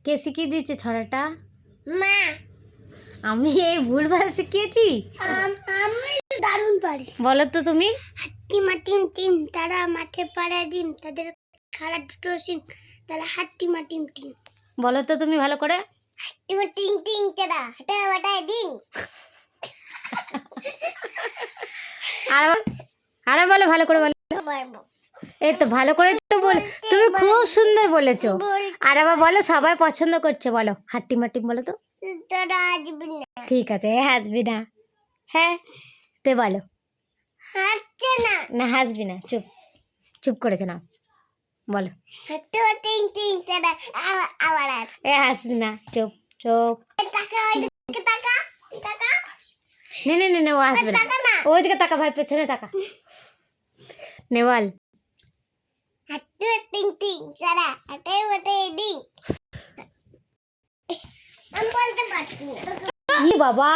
কে শিখিয়ে দিয়েছে ছড়াটা? মা। আমি এই ভুলভাল শিখিয়েছি? আমি দারুণ পারি। বলো তো তুমি। হাট্টিমা টিম টিম, তারা মাঠে পাড়া ডিম, তাদের খাড়া দুটো সিং, তারা হাট্টিমা টিম টিম। বলো তো তুমি ভালো করে। হাট্টিমা টিম টিম, তারা হাটা বাটায় ডিম। আরে বলো ভালো করে বলো। এই তো ভালো করে তো বল, তুমি খুব সুন্দর বলেছো। আর আবার বলো, সবাই পছন্দ করছে, বলো হাট্টি মাটি বলো তো। তারা আসবে না। ঠিক আছে, হাসবি না। হ্যাঁ তে বলো। হাসছে না। না হাসবি না, চুপ চুপ করেছে না, বলো। হাট্টিমা টিম টিম, তারা আবার আস। হাসবি না, চুপ চুপ। টাকা ওইদিকে টাকা, তুই টাকা। নে নে নে নে, ও আসবে না। ওইদিকে তাকা ভাই, পেছনে তাকা। নে বল। হাট্টিমা টিম টিম, তারা হাটায় বাটায় ডিম। আমি বলতে পারছি না। ই বাবা